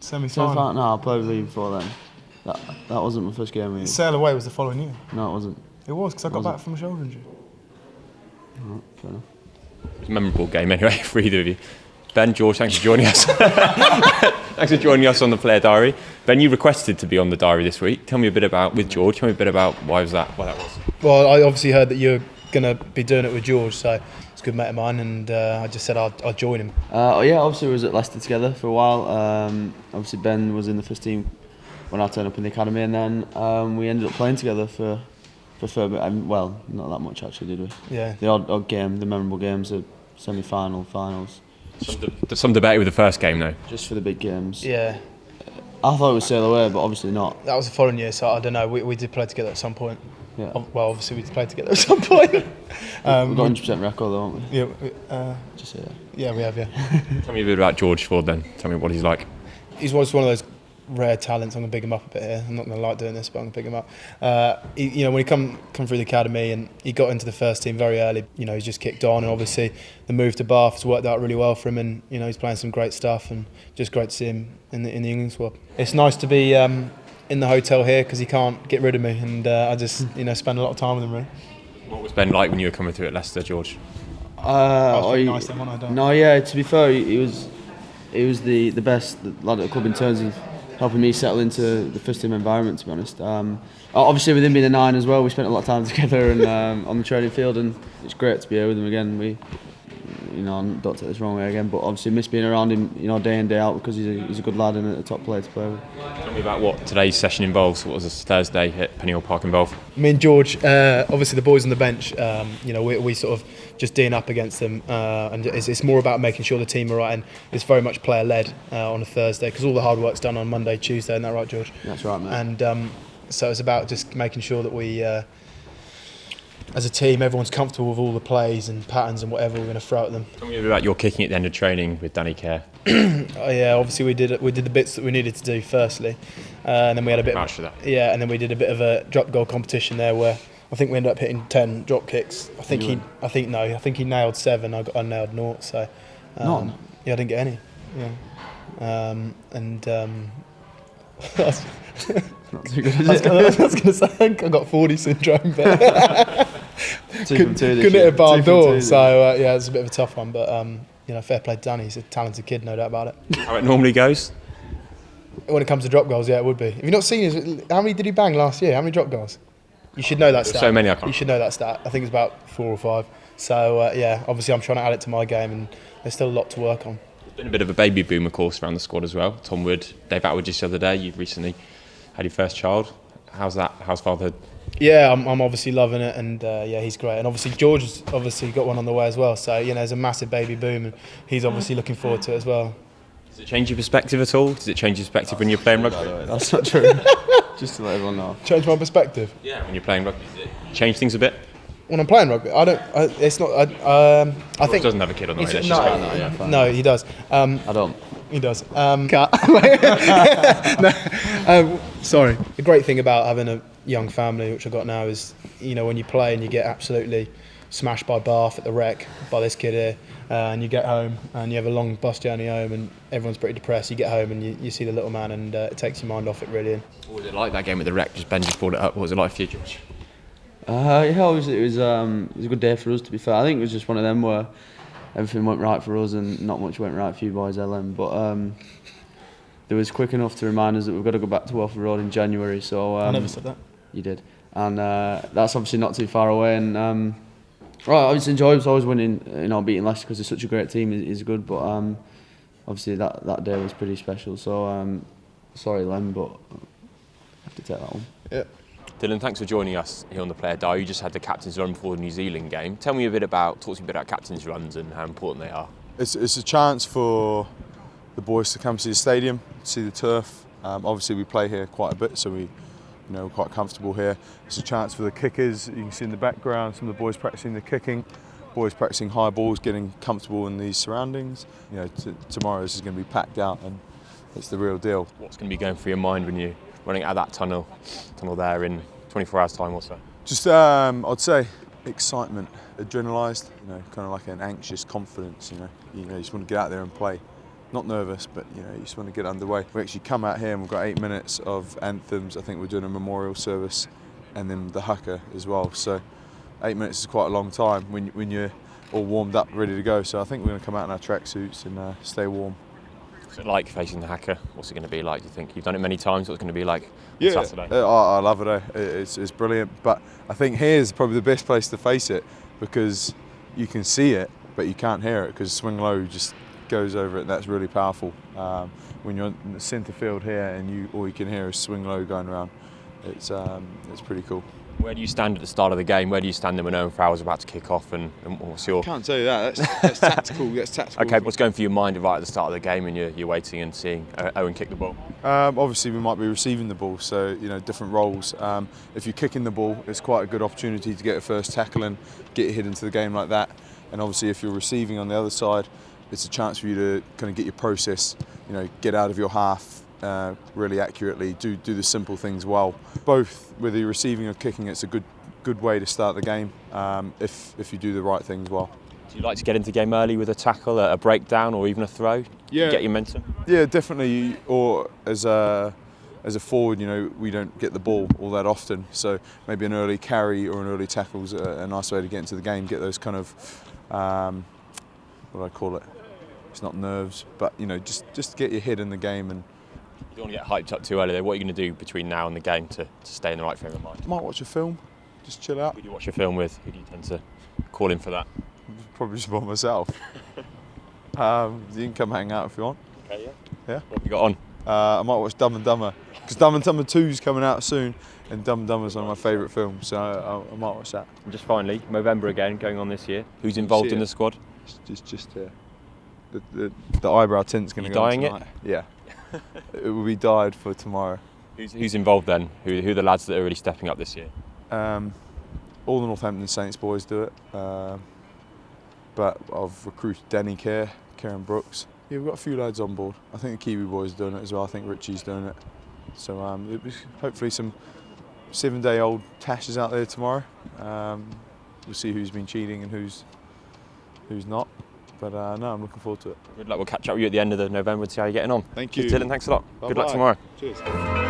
Semi-final? No, I played with you before then. That wasn't my first game with you. Sail Away was the following year. No, it wasn't. It was, because I got back from a shoulder injury. Right, fair enough. It was a memorable game anyway for either of you. Ben, George, thanks for joining us. Thanks for joining us on the Player Diary. Ben, you requested to be on the diary this week. Tell me a bit about why that was. Well, I obviously heard that you're going to be doing it with George, so it's a good mate of mine, and I just said I'd join him. Yeah, obviously we was at Leicester together for a while. Obviously Ben was in the first team when I turned up in the academy, and then we ended up playing together for a bit. Well, not that much actually, did we? Yeah. The odd game, the memorable games, the semi-final, finals. Some debate with the first game though. Just for the big games. Yeah. I thought it was Sail Away, but obviously not. That was the following year, so I don't know. We did play together at some point. Yeah. Well, obviously we did play together at some point. We've got 100% record though, haven't we? Yeah. Just say that. Yeah, we have. Yeah. Tell me a bit about George Ford then. Tell me what he's like. He's one of those rare talents. I'm going to big him up a bit here. I'm not going to like doing this, but I'm going to big him up. When he come through the academy and he got into the first team very early, he's just kicked on, and obviously the move to Bath has worked out really well for him, and he's playing some great stuff, and just great to see him in the England squad. It's nice to be in the hotel here because he can't get rid of me, and I just spend a lot of time with him really. What was Ben like when you were coming through at Leicester, George? Nice then, wasn't I? No, yeah. To be fair, he was the best lad at the club in terms of helping me settle into the first team environment, to be honest. Obviously with him being a 9 as well, we spent a lot of time together and on the training field, and it's great to be here with him again. Don't take this wrong way again, but obviously miss being around him, day in, day out, because he's a good lad and a top player to play with. Tell me about what today's session involves. What was this Thursday at Penny Hall Park involve? Me and George, obviously the boys on the bench, we sort of just D'ing up against them, and it's more about making sure the team are right, and it's very much player-led on a Thursday, because all the hard work's done on Monday, Tuesday, isn't that right, George? That's right, mate. And so it's about just making sure that we, as a team, everyone's comfortable with all the plays and patterns and whatever we're going to throw at them. Tell me about your kicking at the end of training with Danny Kerr. Obviously we did the bits that we needed to do firstly, and then we had a bit. Vouch for that. Yeah, and then we did a bit of a drop goal competition there where I think we ended up hitting 10 drop kicks. I think he nailed 7. I nailed 0. So None? Yeah, I didn't get any. Yeah, that's not too good, is it? I was going to say I got 40 syndrome, but couldn't hit a barn door. So it's a bit of a tough one, but fair play to Danny. He's a talented kid, no doubt about it. How it normally goes? When it comes to drop goals, yeah, it would be. Have you not seen how many did he bang last year? How many drop goals? You should know that stat. So many, I can't. You should know that stat. I think it's about 4 or 5. So obviously I'm trying to add it to my game, and there's still a lot to work on. There's been a bit of a baby boom, of course, around the squad as well. Tom Wood, Dave Atwood just the other day. You've recently had your first child. How's that? How's fatherhood? Yeah, I'm obviously loving it, and he's great. And obviously George has obviously got one on the way as well. So there's a massive baby boom, and he's obviously looking forward to it as well. Does it change your perspective at all? Does it change your perspective when you're playing rugby? That's not true. Just to let everyone know. Change my perspective. Yeah, when you're playing rugby, does it change things a bit? When I'm playing rugby, I think He doesn't have a kid on the way. No, he does. I don't. He does. Sorry. The great thing about having a young family, which I've got now, is when you play and you get absolutely smashed by Bath at the Rec by this kid here, and you get home and you have a long bus journey home and everyone's pretty depressed. You get home and you see the little man, and it takes your mind off it really. What was it like that game at the Rec? Ben just brought it up. What was it like for you, George? It was a good day for us, to be fair. I think it was just one of them where everything went right for us and not much went right for you boys, LM. But there was quick enough to remind us that we've got to go back to Welford Road in January. So I never said that. You did, and that's obviously not too far away. And I just enjoy it. Always winning, beating Leicester because it's such a great team is good. But obviously that day was pretty special. So sorry, Lem, but I have to take that one. Yeah. Dylan, thanks for joining us here on the Player Diary. You just had the captain's run before the New Zealand game. Talk to me a bit about captain's runs and how important they are. It's a chance for the boys to come see the stadium, see the turf. Obviously we play here quite a bit, so we're quite comfortable here. It's a chance for the kickers. You can see in the background some of the boys practicing the kicking, boys practicing high balls, getting comfortable in these surroundings. Tomorrow this is going to be packed out, and it's the real deal. What's going to be going through your mind when you're running out of that tunnel there in 24 hours time or so? Just I'd say excitement, adrenalised, kind of like an anxious confidence. You just want to get out there and play. not nervous, but you just want to get underway. We actually come out here and we've got 8 minutes of anthems. I think we're doing a memorial service and then the haka as well. So 8 minutes is quite a long time when you're all warmed up, ready to go. So I think we're going to come out in our tracksuits and stay warm. What's it like facing the haka? What's it going to be like, do you think? You've done it many times. What's it going to be like on Saturday? I love it. It's brilliant. But I think here's probably the best place to face it because you can see it, but you can't hear it because swing low just goes over it. That's really powerful. When you're in the centre field here and all you can hear is swing low going around, it's pretty cool. Where do you stand at the start of the game? Where do you stand when Owen Farrell's about to kick off? And what's your... I can't tell you that. That's tactical. That's tactical. Okay, what's going through your mind right at the start of the game and you're waiting and seeing Owen kick the ball? Obviously, we might be receiving the ball, so different roles. If you're kicking the ball, it's quite a good opportunity to get a first tackle and get your head into the game like that. And obviously, if you're receiving on the other side, it's a chance for you to kind of get your process, get out of your half really accurately, do the simple things well. Both, whether you're receiving or kicking, it's a good way to start the game if you do the right things well. Do you like to get into the game early with a tackle, a breakdown, or even a throw? Yeah. Get your momentum? Yeah, definitely. Or as a forward, we don't get the ball all that often, so maybe an early carry or an early tackle is a nice way to get into the game, get those kind of what do I call it? It's not nerves, but just get your head in the game. And you don't want to get hyped up too early though. What are you going to do between now and the game to stay in the right frame of mind? Might watch a film, just chill out. Who do you watch a film with? Who do you tend to call in for that? Probably just by myself. You can come hang out if you want. Okay, yeah. Yeah. What have you got on? I might watch Dumb and Dumber because Dumb and Dumber 2 is coming out soon, and Dumb and Dumber is one of my favourite films, so I might watch that. And just finally, Movember again going on this year. Who's involved in the squad? Just the eyebrow tint's going to go on dyeing tonight. Yeah. It will be dyed for tomorrow. Who's involved then? Who are the lads that are really stepping up this year? All the Northampton Saints boys do it, but I've recruited Danny Kerr, Kieran Brooks. Yeah, we've got a few lads on board. I think the Kiwi boys are doing it as well. I think Richie's doing it. So hopefully some 7-day-old Tashes out there tomorrow. We'll see who's been cheating and who's not. But no, I'm looking forward to it. Good luck. We'll catch up with you at the end of November and see how you're getting on. Thank you. Cheers, Dylan. Thanks a lot. Bye-bye. Good luck tomorrow. Cheers.